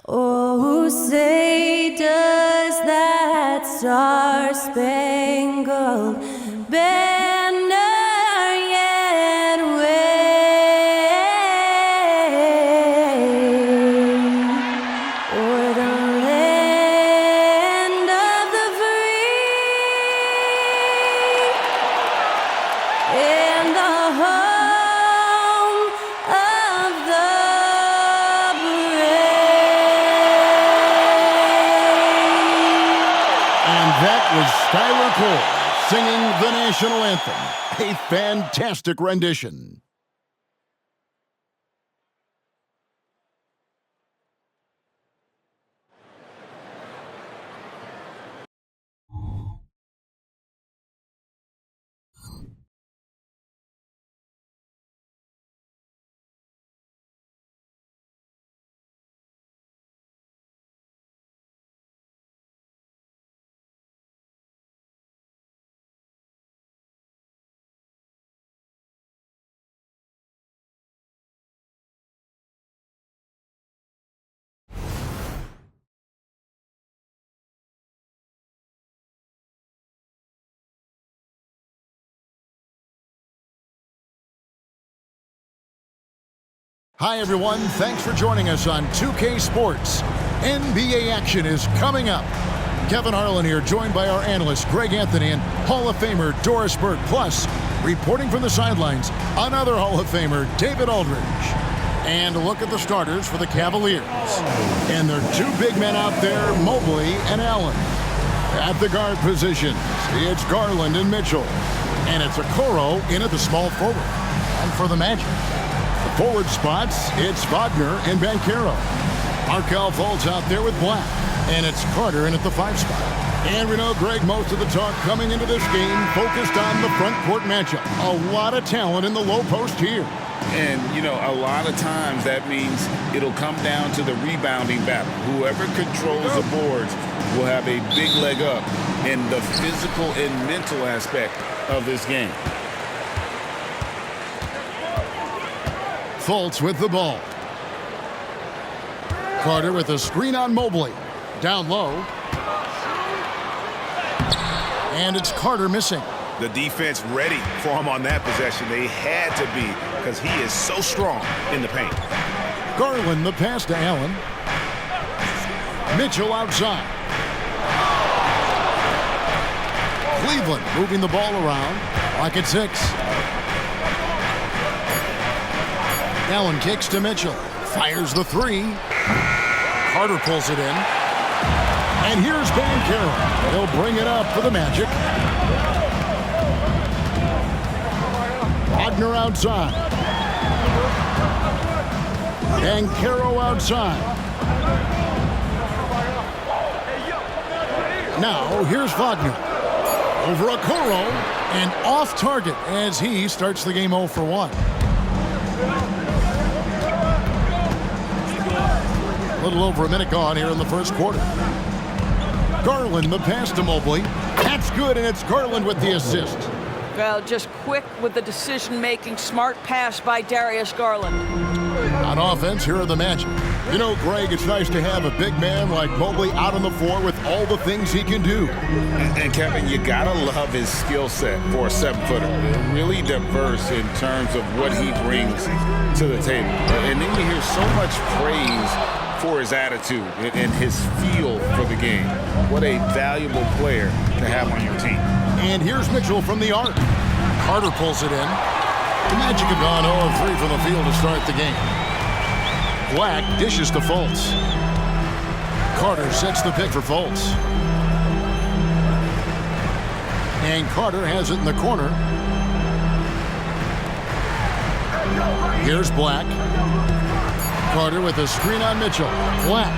Oh, say does that star-spangled banner yet wave o'er the land of the free and the home of the That was Skylar Cole singing the national anthem. A fantastic rendition. Hi, everyone. Thanks for joining us on 2K Sports. NBA action is coming up. Kevin Harlan here, joined by our analyst, Greg Anthony, and Hall of Famer Doris Burke. Plus, reporting from the sidelines, another Hall of Famer, David Aldridge. And a look at the starters for the Cavaliers. And their two big men out there, Mobley and Allen. At the guard positions, it's Garland and Mitchell. And it's Okoro in at the small forward. And for the Magic, forward spots, it's Wagner and Banchero. Markelle Fultz out there with Black. And it's Carter in at the 5 spot. And we know, Greg, most of the talk coming into this game focused on the front court matchup. A lot of talent in the low post here. And, you know, a lot of times that means it'll come down to the rebounding battle. Whoever controls the boards will have a big leg up in the physical and mental aspect of this game. Fultz with the ball. Carter with a screen on Mobley. Down low. And it's Carter missing. The defense ready for him on that possession. They had to be, because he is so strong in the paint. Garland the pass to Allen. Mitchell outside. Cleveland moving the ball around. Clock at 6. Allen kicks to Mitchell. Fires the 3. Carter pulls it in. And here's Banchero. He'll bring it up for the Magic. Wagner outside. Banchero outside. Now here's Wagner. Over Okoro and off target as he starts the game 0 for 1. A little over a minute gone here in the first quarter. Garland the pass to Mobley. That's good, and it's Garland with the assist. Well, just quick with the decision-making, smart pass by Darius Garland. On offense, here are the Magic. You know, Greg, it's nice to have a big man like Mobley out on the floor with all the things he can do. And Kevin, you gotta love his skill set for a 7-footer. Really diverse in terms of what he brings to the table. And then you hear so much praise for his attitude and his feel for the game. What a valuable player to have on your team. And here's Mitchell from the arc. Carter pulls it in. The Magic have gone 0-3 from the field to start the game. Black dishes to Fultz. Carter sets the pick for Fultz. And Carter has it in the corner. Here's Black. Carter with a screen on Mitchell. Black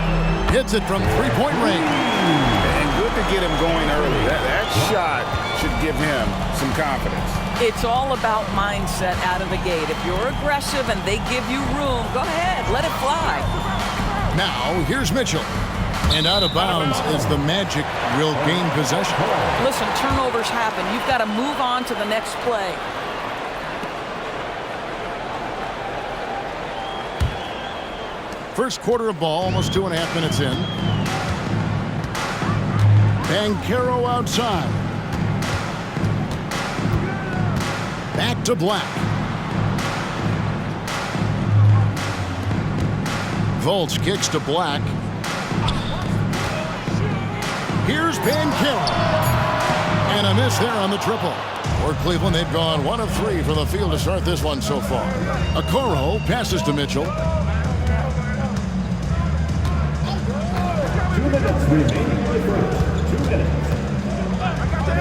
hits it from three-point range. And good to get him going early. That shot should give him some confidence. It's all about mindset out of the gate. If you're aggressive and they give you room, go ahead, let it fly. Now, here's Mitchell. And out of bounds as the Magic will gain possession. Listen, turnovers happen. You've got to move on to the next play. First quarter of ball, almost 2.5 minutes in. Banchero outside. Back to Black. Fultz kicks to Black. Here's Banchero. And a miss there on the triple. For Cleveland, they've gone 1 of 3 from the field to start this one so far. Okoro passes to Mitchell.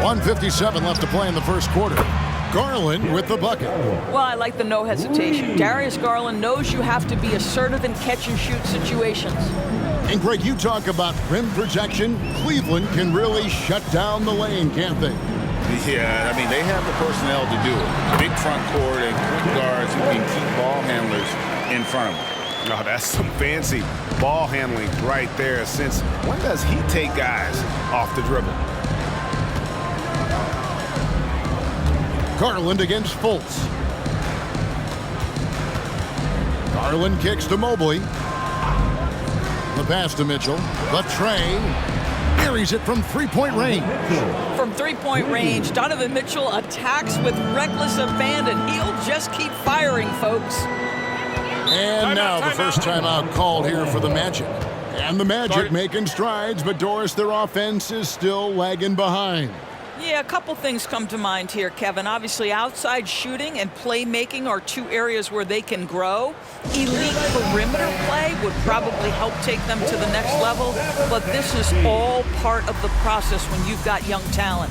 1:57 left to play in the first quarter. Garland with the bucket. Well, I like the no hesitation. Darius Garland knows you have to be assertive in catch-and-shoot situations. And Greg, you talk about rim protection. Cleveland can really shut down the lane, can't they? Yeah, I mean, they have the personnel to do it. Big front court and quick guards who can keep ball handlers in front of them. Oh, that's some fancy ball handling right there. Since when does he take guys off the dribble? Garland against Fultz. Garland kicks to Mobley. The pass to Mitchell. The tray. Buries it from three-point range. From three-point range, Donovan Mitchell attacks with reckless abandon. He'll just keep firing, folks. And now the first timeout called here for the Magic. And the Magic making strides, but Doris, their offense is still lagging behind. Yeah, a couple things come to mind here, Kevin. Obviously, outside shooting and playmaking are two areas where they can grow. Elite perimeter play would probably help take them to the next level, but this is all part of the process when you've got young talent.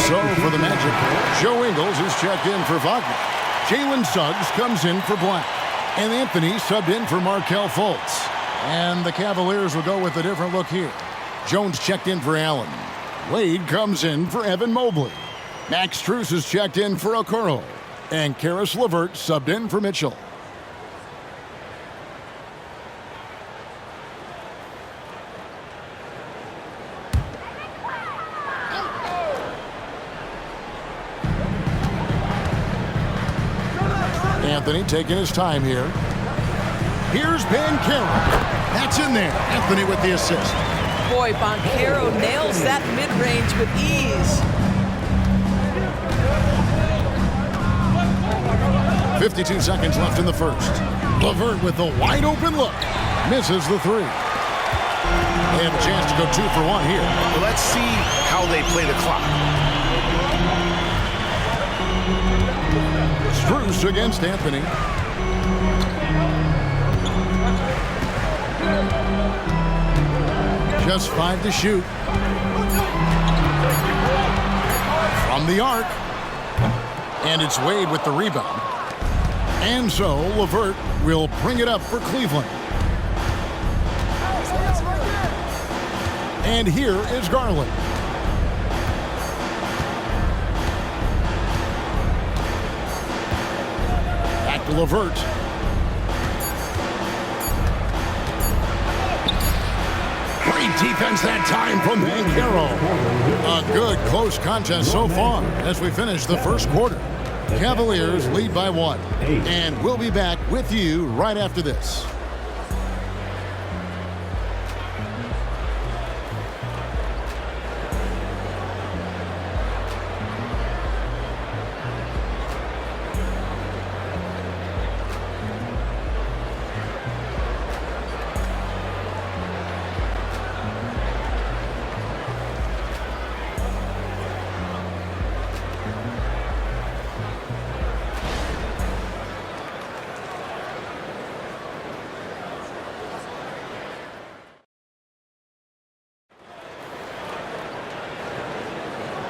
So for the Magic, Joe Ingles is checked in for Wagner. Jalen Suggs comes in for Black. And Anthony subbed in for Markelle Fultz. And the Cavaliers will go with a different look here. Jones checked in for Allen. Wade comes in for Evan Mobley. Max Strus is checked in for Okoro. And Karis LeVert subbed in for Mitchell. Anthony taking his time here. Here's Banchero. That's in there. Anthony with the assist. Boy, Banchero nails that mid-range with ease. 52 seconds left in the first. LeVert with the wide open look. Misses the three. They have a chance to go 2 for 1 here. Well, let's see how they play the clock. Strus against Anthony. Just 5 to shoot. From the arc. And it's Wade with the rebound. And so LeVert will bring it up for Cleveland. And here is Garland. Back to LeVert. Great defense that time from Banchero. A good close contest so far as we finish the first quarter. Cavaliers lead by 1. And we'll be back with you right after this.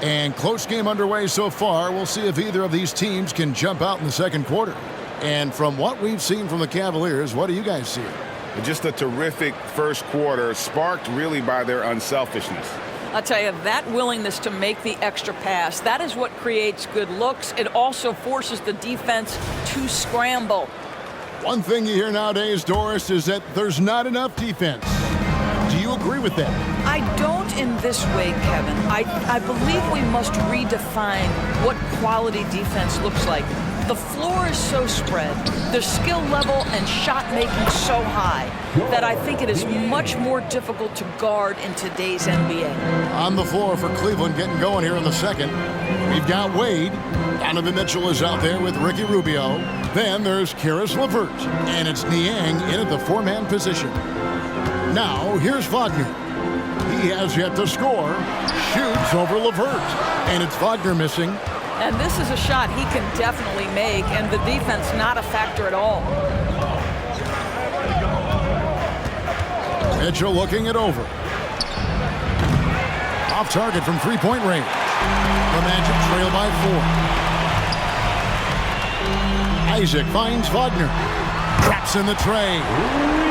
And close game underway so far. We'll see if either of these teams can jump out in the second quarter. And from what we've seen from the Cavaliers, what do you guys see? Just a terrific first quarter, sparked really by their unselfishness. I'll tell you, that willingness to make the extra pass, that is what creates good looks. It also forces the defense to scramble. One thing you hear nowadays, Doris, is that there's not enough defense. Do you agree with that? I don't in this way, Kevin. I believe we must redefine what quality defense looks like. The floor is so spread, the skill level and shot making so high that I think it is much more difficult to guard in today's NBA. On the floor for Cleveland getting going here in the second. We've got Wade. Donovan Mitchell is out there with Ricky Rubio. Then there's Karis LeVert. And it's Niang in at the 4-man position. Now, here's Wagner. He has yet to score. Shoots over LeVert. And it's Wagner missing. And this is a shot he can definitely make, and the defense not a factor at all. Mitchell looking it over. Off target from three-point range. The Magic trail by 4. Isaac finds Wagner. Traps in the tray.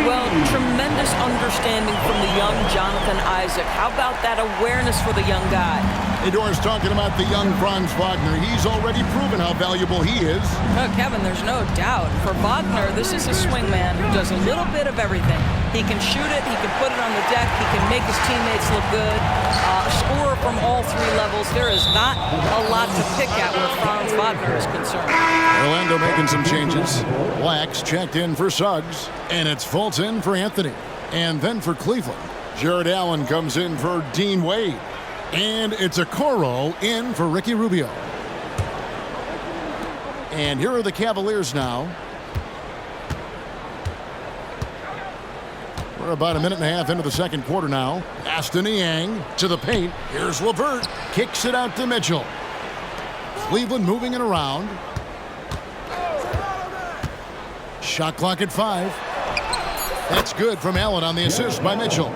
Well, tremendous understanding from the young Jonathan Isaac. How about that awareness for the young guy? Hey, Doris, talking about the young Franz Wagner. He's already proven how valuable he is. Oh, Kevin, there's no doubt. For Wagner, this is a swingman who does a little bit of everything. He can shoot it, he can put it on the deck, he can make his teammates look good. Scorer from all 3 levels. There is not a lot to pick at where Franz Wagner is concerned. Orlando making some changes. Blacks checked in for Suggs, and it's Fulton for Anthony. And then for Cleveland, Jared Allen comes in for Dean Wade. And it's Okoro in for Ricky Rubio. And here are the Cavaliers now. We're about a minute and a half into the second quarter now. Aston Niang to the paint. Here's LeVert. Kicks it out to Mitchell. Cleveland moving it around. Shot clock at 5. That's good from Allen on the assist by Mitchell.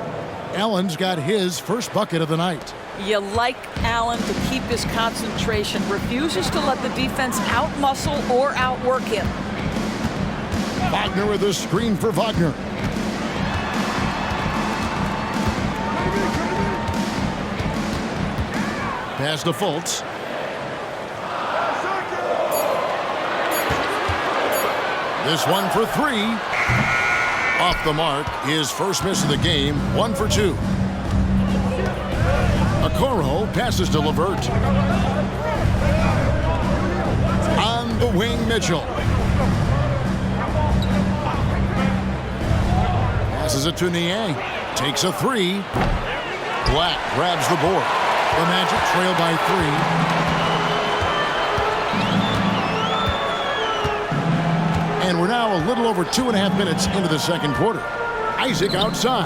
Allen's got his first bucket of the night. You like Allen to keep his concentration. Refuses to let the defense outmuscle or outwork him. Wagner with a screen for Wagner. Pass to Fultz. This one for 3. Off the mark. His first miss of the game. 1 for 2. Okoro passes to LeVert. On the wing, Mitchell. Passes it to Niang. Takes a 3. Black grabs the board. The Magic trail by 3. And we're now a little over 2.5 minutes into the second quarter. Isaac outside.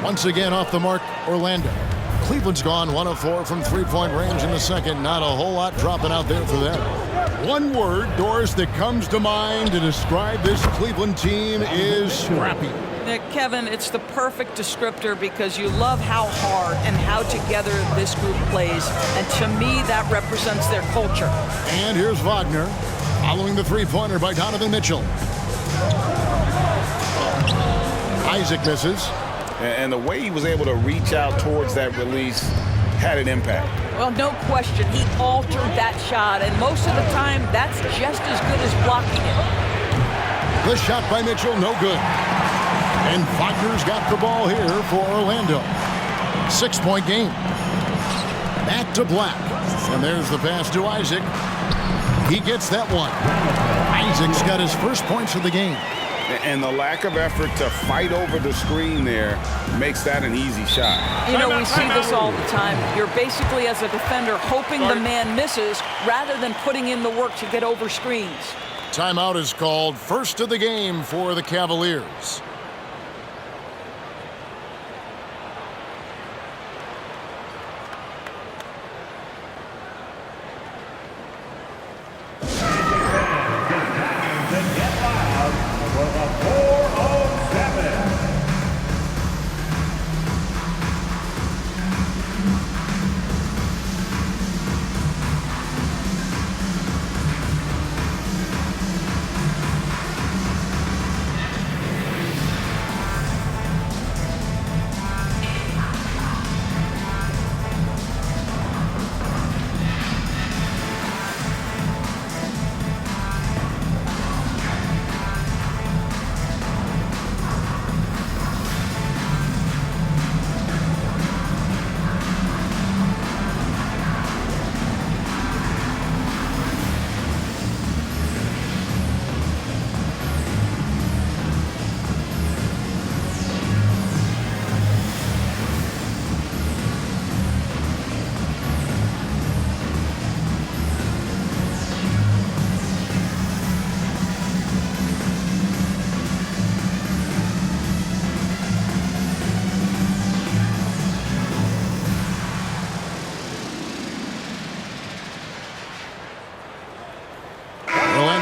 Once again off the mark, Orlando. Cleveland's gone 1 of 4 from three-point range in the second. Not a whole lot dropping out there for them. One word, Doris, that comes to mind to describe this Cleveland team is scrappy. Kevin, it's the perfect descriptor because you love how hard and how together this group plays. And to me, that represents their culture. And here's Wagner following the three-pointer by Donovan Mitchell. Isaac misses. And the way he was able to reach out towards that release had an impact. Well, no question. He altered that shot, and most of the time, that's just as good as blocking it. The shot by Mitchell, no good. And Wagner's got the ball here for Orlando. 6-point game. Back to Black. And there's the pass to Isaac. He gets that one. Isaac's got his first points of the game. And the lack of effort to fight over the screen there makes that an easy shot. You know, we see this all the time. You're basically, as a defender, hoping the man misses rather than putting in the work to get over screens. Timeout is called. First of the game for the Cavaliers.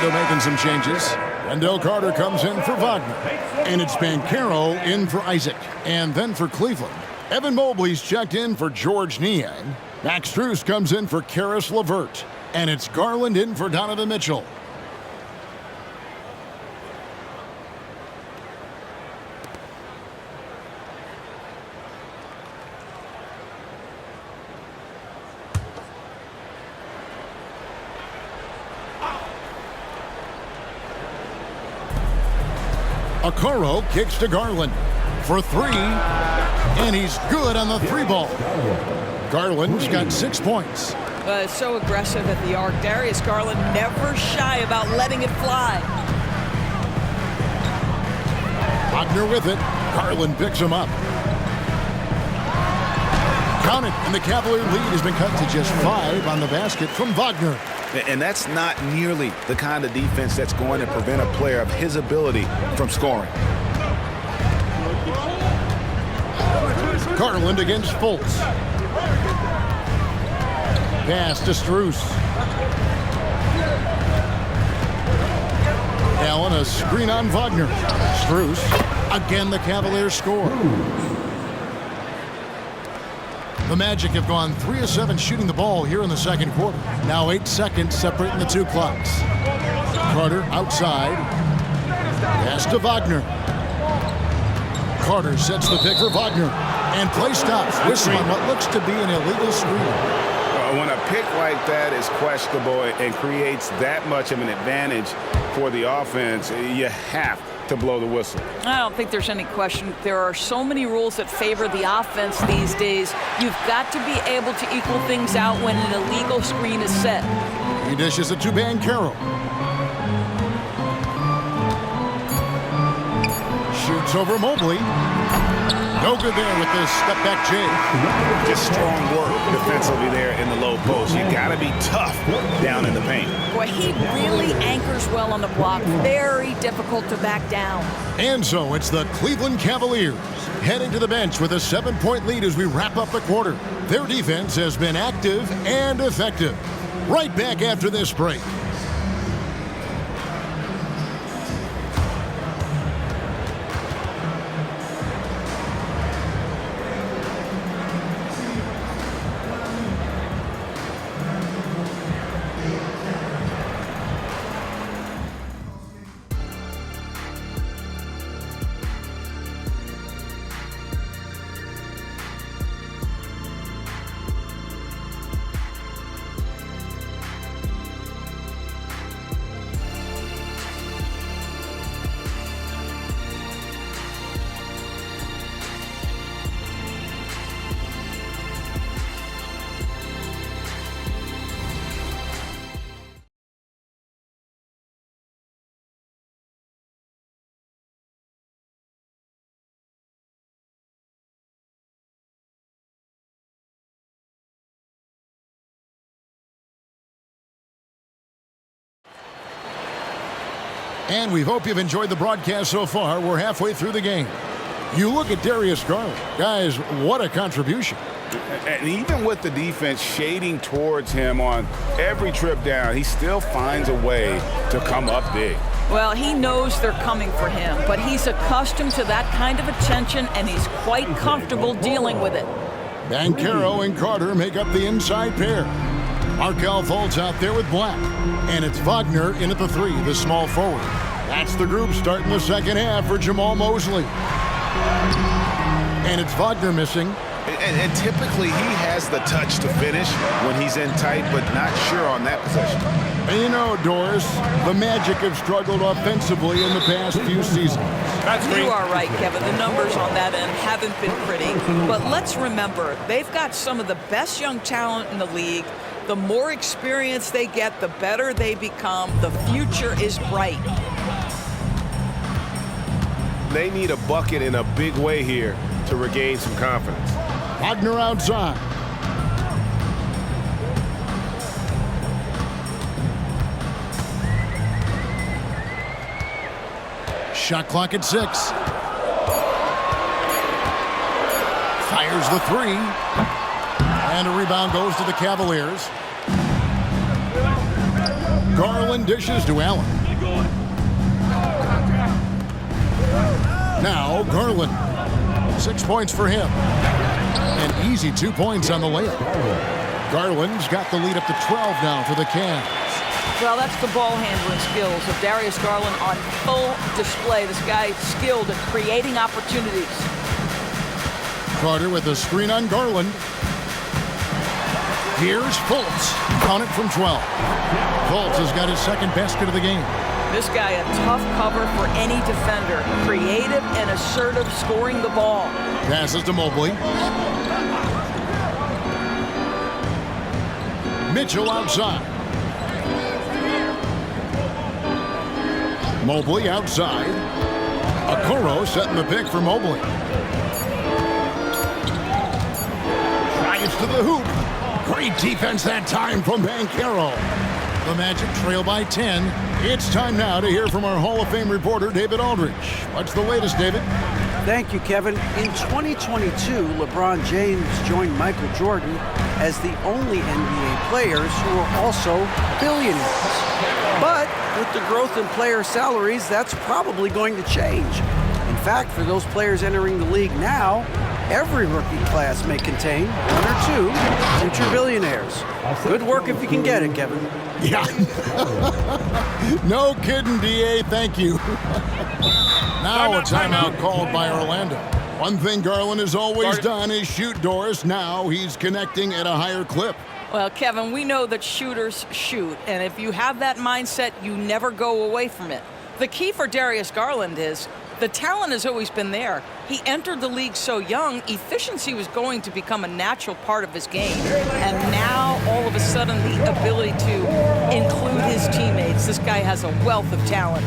Making some changes. Wendell Carter comes in for Wagner. And it's Banchero in for Isaac. And then for Cleveland, Evan Mobley's checked in for George Niang. Max Strus comes in for Karis LeVert. And it's Garland in for Donovan Mitchell. Okoro kicks to Garland for three, and he's good on the three ball. Garland's got 6 points. So aggressive at the arc. Darius Garland never shy about letting it fly. Wagner with it. Garland picks him up. Count it, and the Cavalier lead has been cut to just 5 on the basket from Wagner. And that's not nearly the kind of defense that's going to prevent a player of his ability from scoring. Garland against Fultz. Pass to Strus. Allen, a screen on Wagner. Strus. Again, the Cavaliers score. The Magic have gone 3 of 7 shooting the ball here in the second quarter. Now 8 seconds separating the two clocks. Carter outside. Pass to Wagner. Carter sets the pick for Wagner. And play stops. Whistle on what looks to be an illegal screen. When a pick like that is questionable and creates that much of an advantage for the offense, you have to blow the whistle. I don't think there's any question. There are so many rules that favor the offense these days. You've got to be able to equal things out when an illegal screen is set. He dishes it to Banchero. Shoots over Mobley. No good there with this step-back jam. Just strong work defensively there in the low post. You got to be tough down in the paint. Boy, he really anchors well on the block. Very difficult to back down. And so it's the Cleveland Cavaliers heading to the bench with a 7-point lead as we wrap up the quarter. Their defense has been active and effective. Right back after this break. And we hope you've enjoyed the broadcast so far. We're halfway through the game. You look at Darius Garland. Guys, what a contribution. And even with the defense shading towards him on every trip down, he still finds a way to come up big. Well, he knows they're coming for him, but he's accustomed to that kind of attention, and he's quite comfortable dealing with it. Banchero and Carter make up the inside pair. Markelle Fultz out there with Black. And it's Wagner in at the 3, the small forward. That's the group starting the second half for Jamal Mosley. And it's Wagner missing. And typically he has the touch to finish when he's in tight, but not sure on that possession. And you know, Doris, the Magic have struggled offensively in the past few seasons. You are right, Kevin. The numbers on that end haven't been pretty. But let's remember, they've got some of the best young talent in the league. The more experience they get, the better they become. The future is bright. They need a bucket in a big way here to regain some confidence. Wagner outside. Shot clock at 6. Fires the 3. And a rebound goes to the Cavaliers. Garland dishes to Allen. Now Garland. 6 points for him. An easy 2 points on the layup. Garland's got the lead up to 12 now for the Cavs. Well, that's the ball handling skills of Darius Garland on full display. This guy's skilled at creating opportunities. Carter with a screen on Garland. Here's Fultz. Count it from 12. Fultz has got his second basket of the game. This guy a tough cover for any defender. Creative and assertive scoring the ball. Passes to Mobley. Mitchell outside. Mobley outside. Okoro setting the pick for Mobley. Drives to the hoop. Great defense that time from Banchero. The Magic trail by 10. It's time now to hear from our Hall of Fame reporter, David Aldridge. What's the latest, David? Thank you, Kevin. In 2022, LeBron James joined Michael Jordan as the only NBA players who are also billionaires. But with the growth in player salaries, that's probably going to change. In fact, for those players entering the league now, every rookie class may contain 1 or 2 future billionaires. Good work if you can get it, Kevin. Yeah. No kidding, DA. Thank you. Now a timeout called by Orlando. One thing Garland has always done is shoot, Doris. Now he's connecting at a higher clip. Well, Kevin, we know that shooters shoot, and if you have that mindset, you never go away from it. The key for Darius Garland is the talent has always been there. He entered the league so young, efficiency was going to become a natural part of his game. And now, all of a sudden, the ability to include his teammates. This guy has a wealth of talent.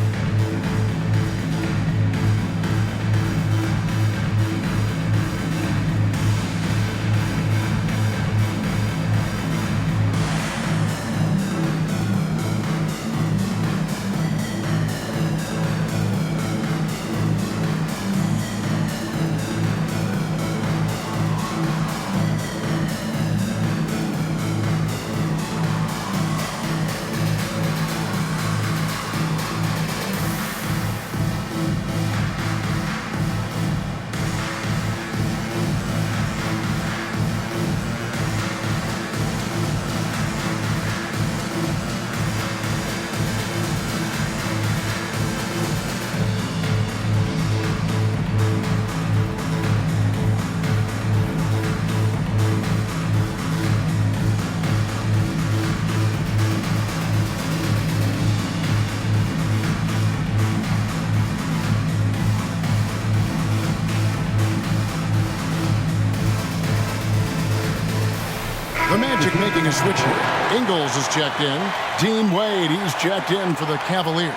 The Magic making a switch here. Ingles is checked in. Dean Wade, he's checked in for the Cavaliers.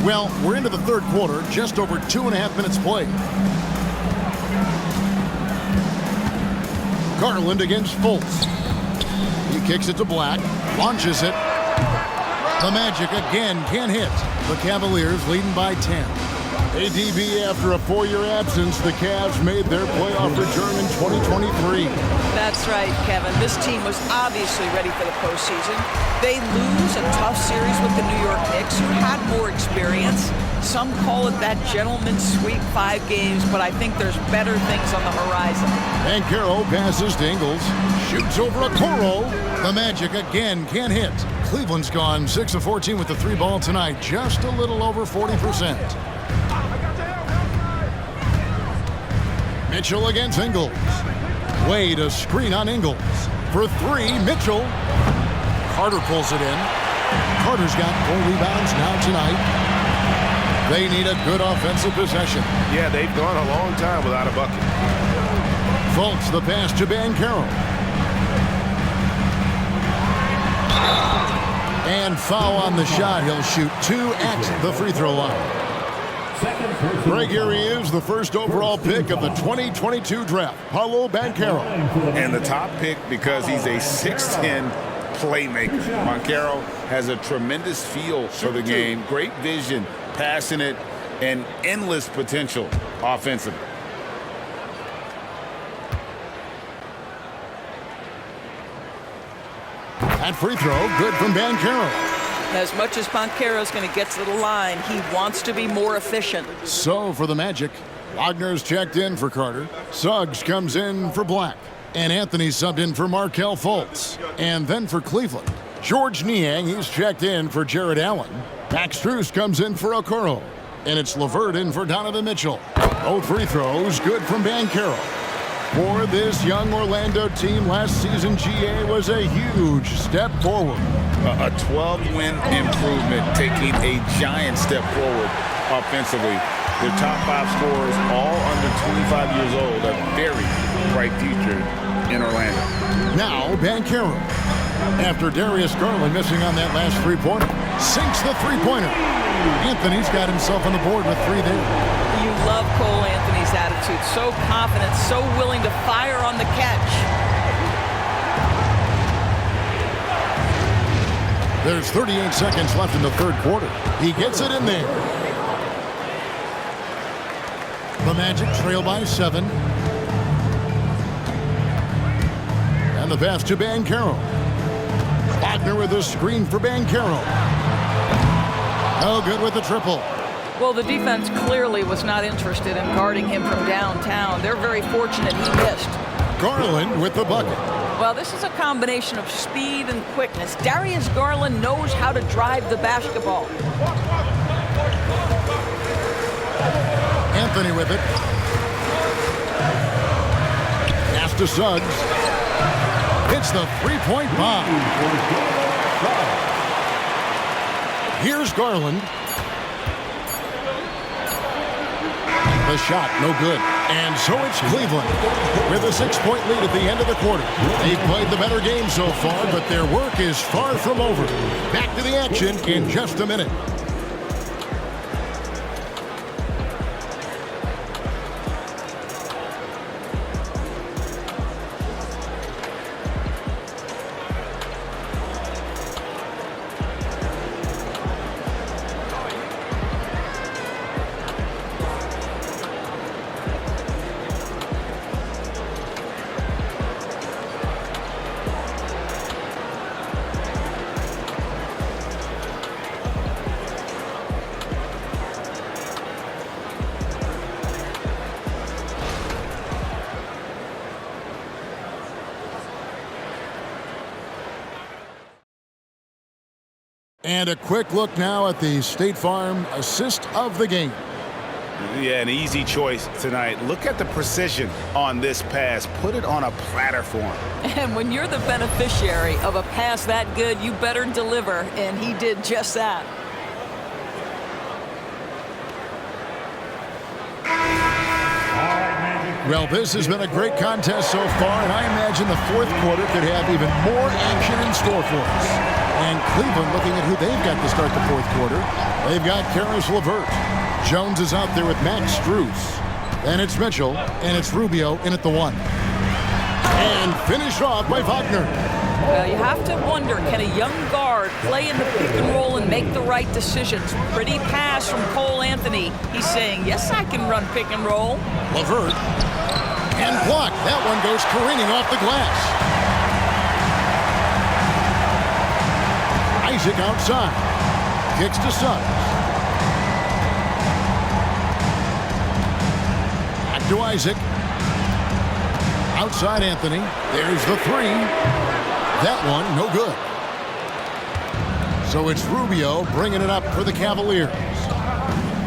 Well, we're into the third quarter, just over 2.5 minutes played. Garland against Fultz. He kicks it to Black, launches it. The Magic again can't hit. The Cavaliers leading by 10. ADB, after a 4-year absence, the Cavs made their playoff return in 2023. That's right, Kevin. This team was obviously ready for the postseason. They lose a tough series with the New York Knicks, who had more experience. Some call it that gentleman's sweep, 5 games, but I think there's better things on the horizon. Banchero passes to Ingles, shoots over a Okoro. The Magic again can't hit. Cleveland's gone 6 of 14 with the 3 ball tonight, just a little over 40%. Mitchell against Ingles. Wade a screen on Ingles. For 3, Mitchell. Carter pulls it in. Carter's got 4 rebounds now tonight. They need a good offensive possession. Yeah, they've gone a long time without a bucket. Fultz the pass to Banchero. And foul on the shot. He'll shoot 2 at the free throw line. Greg, here he is, the first overall pick of the 2022 draft, Paolo Banchero. And the top pick because he's a 6'10" playmaker. Banchero has a tremendous feel for the game, great vision, passionate, and endless potential offensively. That free throw, good from Banchero. As much as Banchero's going to get to the line, he wants to be more efficient. So for the Magic, Wagner's checked in for Carter. Suggs comes in for Black. And Anthony subbed in for Markelle Fultz. And then for Cleveland, George Niang, he's checked in for Jared Allen. Max Strus comes in for Okoro. And it's LeVert in for Donovan Mitchell. Both free throws good from Banchero. For this young Orlando team, last season GA was a huge step forward. A 12-win improvement, taking a giant step forward offensively. Their top 5 scorers, all under 25 years old, a very bright future in Orlando. Now Banchero, after Darius Garland missing on that last 3-pointer, sinks the 3-pointer. Anthony's got himself on the board with 3 there. You love Cole Anthony's attitude. So confident, so willing to fire on the catch. There's 38 seconds left in the third quarter. He gets it in there. The Magic trail by 7. And the pass to Banchero. Wagner with a screen for Banchero. No good with the triple. Well, the defense clearly was not interested in guarding him from downtown. They're very fortunate he missed. Garland with the bucket. Well, this is a combination of speed and quickness. Darius Garland knows how to drive the basketball. Anthony with it. Pass to Suggs. Hits the 3-point bomb. Here's Garland. The shot, no good. And so it's Cleveland with a 6-point lead at the end of the quarter. They've played the better game so far, but their work is far from over. Back to the action in just a minute. And a quick look now at the State Farm assist of the game. Yeah, an easy choice tonight. Look at the precision on this pass. Put it on a platter for him. And when you're the beneficiary of a pass that good, you better deliver, and he did just that. Well, this has been a great contest so far, and I imagine the fourth quarter could have even more action in store for us. And Cleveland looking at who they've got to start the fourth quarter. They've got Karis LeVert. Jones is out there with Max Strus. And it's Mitchell, and it's Rubio in at the 1. And finished off by Wagner. Well, you have to wonder, can a young guard play in the pick and roll and make the right decisions? Pretty pass from Cole Anthony. He's saying, yes, I can run pick and roll. LeVert. And blocked. That one goes careening off the glass. Isaac outside. Kicks to Suggs. Back to Isaac. Outside Anthony. There's the 3. That one, no good. So it's Rubio bringing it up for the Cavaliers.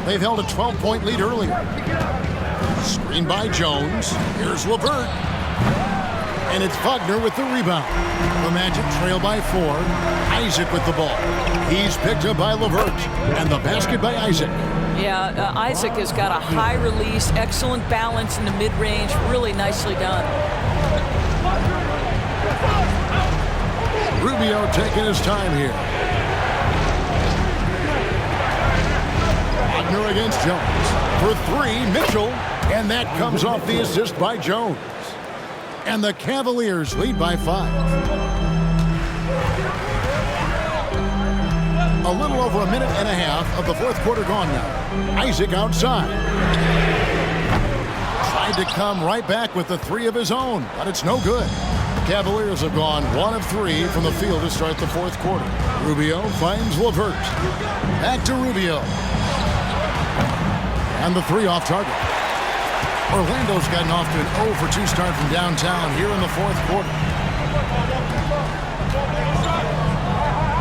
They've held a 12-point lead earlier. Screen by Jones. Here's LeVert. And it's Wagner with the rebound. The Magic trail by 4. Isaac with the ball. He's picked up by LeVert. And the basket by Isaac. Yeah, Isaac has got a high release, excellent balance in the mid-range, really nicely done. Rubio taking his time here. Wagner against Jones. For 3, Mitchell. And that comes off the assist by Jones. And the Cavaliers lead by 5. A little over a minute and a half of the fourth quarter gone now. Isaac outside. Tried to come right back with the 3 of his own, but it's no good. The Cavaliers have gone 1 of 3 from the field to start the fourth quarter. Rubio finds LeVert. Back to Rubio. And the 3 off target. Orlando's gotten off to an 0 for 2 start from downtown here in the fourth quarter.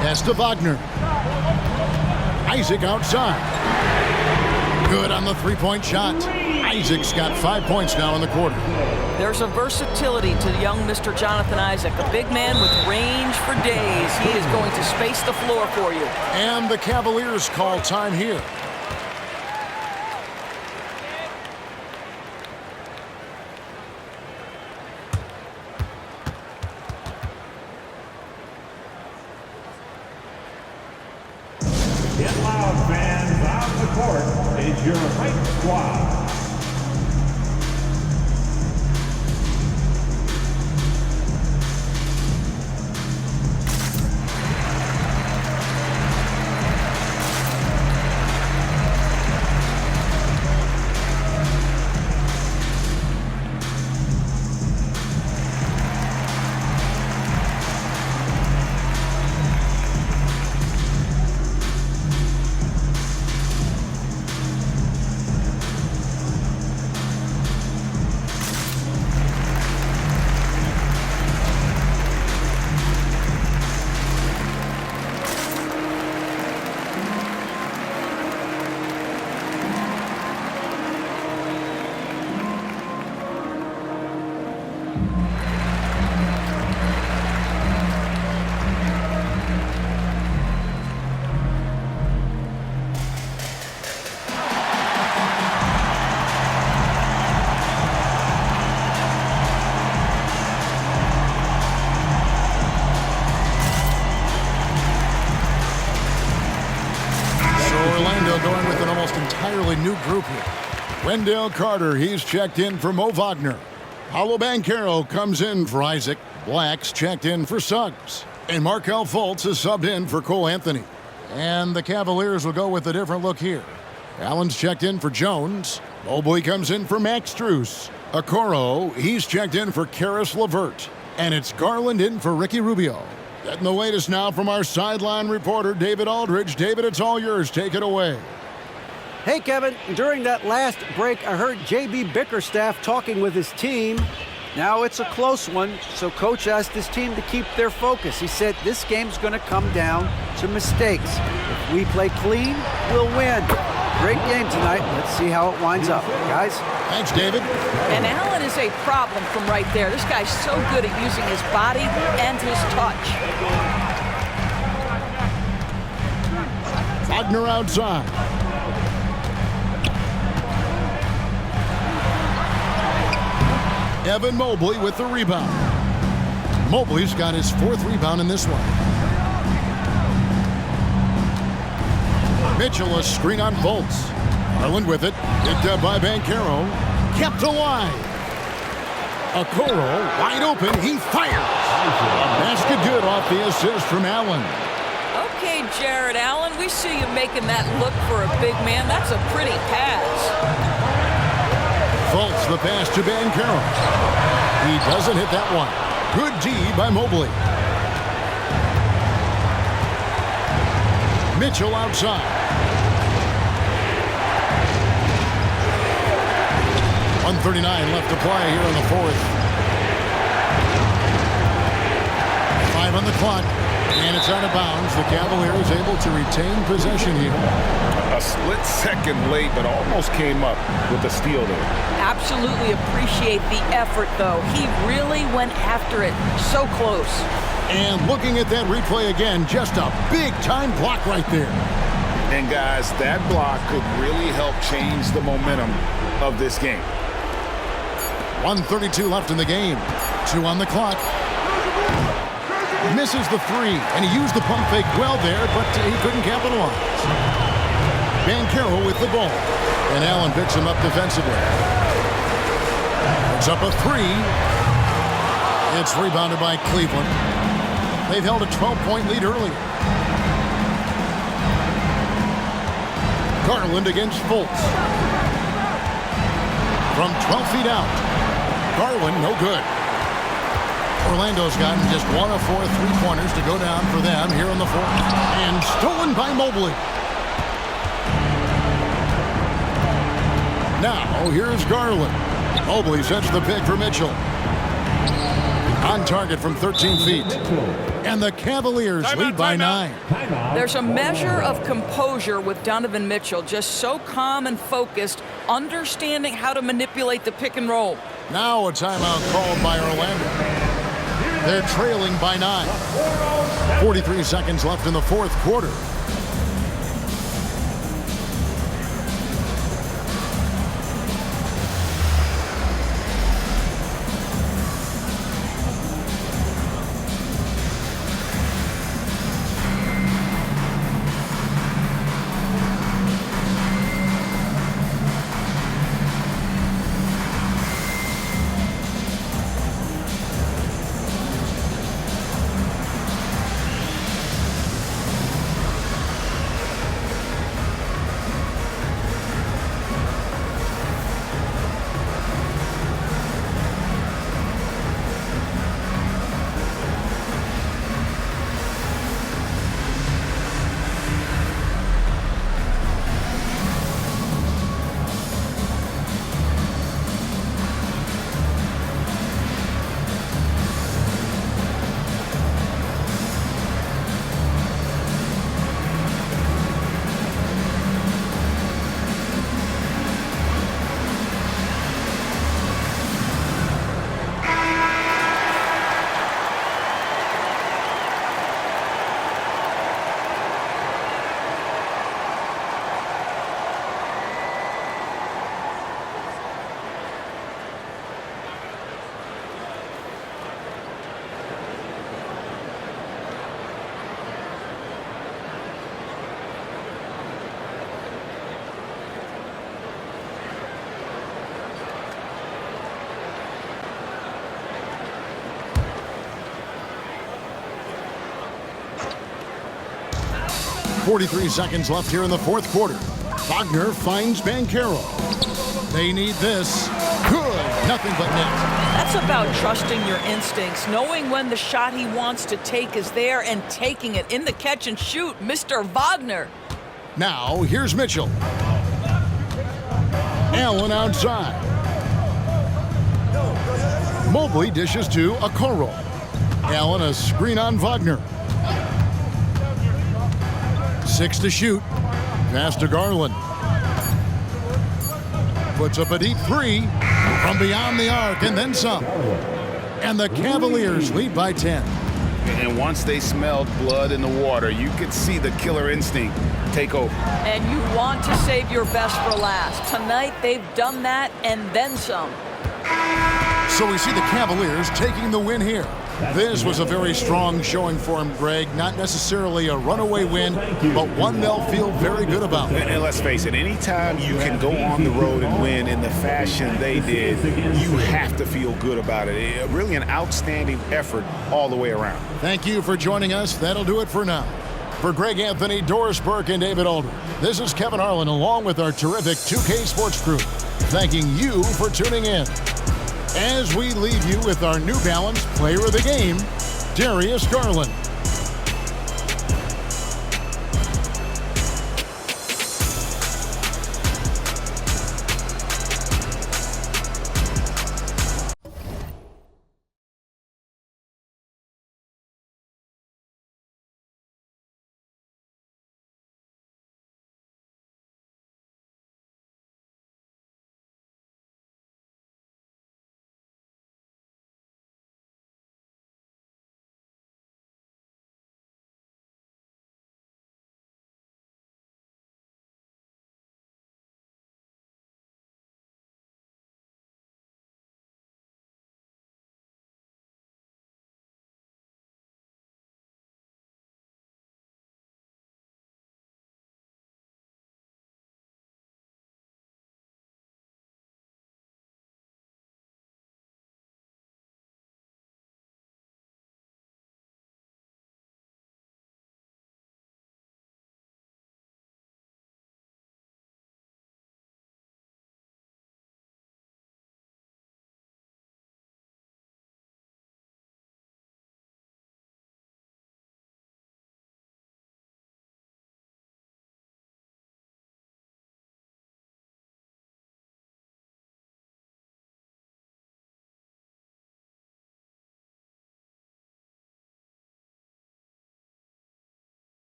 Pass to Wagner. Isaac outside. Good on the 3-point shot. Isaac's got 5 points now in the quarter. There's a versatility to young Mr. Jonathan Isaac, a big man with range for days. He is going to space the floor for you. And the Cavaliers call time here. Get loud, fans. On the court is your hype squad. Going with an almost entirely new group here. Wendell Carter, he's checked in for Mo Wagner. Paolo Banchero comes in for Isaac. Black's checked in for Suggs. And Markelle Fultz is subbed in for Cole Anthony. And the Cavaliers will go with a different look here. Allen's checked in for Jones. Mobley comes in for Max Strus. Okoro, he's checked in for Karis LeVert. And it's Garland in for Ricky Rubio. Getting the latest now from our sideline reporter, David Aldridge. David, it's all yours. Take it away. Hey, Kevin, during that last break, I heard J.B. Bickerstaff talking with his team. Now it's a close one, so Coach asked his team to keep their focus. He said this game's going to come down to mistakes. If we play clean, we'll win. Great game tonight. Let's see how it winds up. Guys? Thanks, David. And Allen is a problem from right there. This guy's so good at using his body and his touch. Wagner outside. Evan Mobley with the rebound. Mobley's got his 4th rebound in this one. Mitchell, a screen on Fultz. Garland with it. Picked up by Banchero. Kept alive. Okoro wide open. He fires. Basket good off the assist from Allen. Okay, Jared Allen, we see you making that look for a big man. That's a pretty pass. Fultz the pass to Banchero. He doesn't hit that one. Good D by Mobley. Mitchell outside. 1:39 left to play here in the fourth. 5 on the clock, and it's out of bounds. The Cavaliers able to retain possession here. A split second late, but almost came up with the steal there. Absolutely appreciate the effort, though. He really went after it. So close. And looking at that replay again, just a big-time block right there. And guys, that block could really help change the momentum of this game. 1:32 left in the game. 2 on the clock. Misses the three, and he used the pump fake well there, but he couldn't capitalize. Banchero with the ball, and Allen picks him up defensively. Puts up a three. It's rebounded by Cleveland. They've held a 12-point lead earlier. Garland against Fultz. From 12 feet out. Garland, no good. Orlando's gotten just 1 of 4 three-pointers to go down for them here in the fourth. And stolen by Mobley. Now, here's Garland. Mobley sets the pick for Mitchell. On target from 13 feet. And the Cavaliers lead by 9. There's a measure of composure with Donovan Mitchell, just so calm and focused, understanding how to manipulate the pick and roll. Now a timeout called by Orlando. They're trailing by 9. 43 seconds left in the fourth quarter. .43 seconds left here in the fourth quarter. Wagner finds Banchero. They need this. Good. Nothing but net. That's about trusting your instincts, knowing when the shot he wants to take is there and taking it in the catch and shoot, Mr. Wagner. Now, here's Mitchell. Allen outside. Mobley dishes to Okoro. Allen a screen on Wagner. 6 to shoot. Pass to Garland. Puts up a deep three from beyond the arc and then some. And the Cavaliers lead by 10. And once they smelled blood in the water, you could see the killer instinct take over. And you want to save your best for last. Tonight, they've done that and then some. So we see the Cavaliers taking the win here. This was a very strong showing for him, Greg. Not necessarily a runaway win, but one they'll feel very good about. And let's face it, anytime you can go on the road and win in the fashion they did, you have to feel good about it. Really an outstanding effort all the way around. Thank you for joining us. That'll do it for now. For Greg Anthony, Doris Burke, and David Aldridge, this is Kevin Harlan along with our terrific 2K Sports crew, thanking you for tuning in. As we leave you with our New Balance Player of the Game, Darius Garland.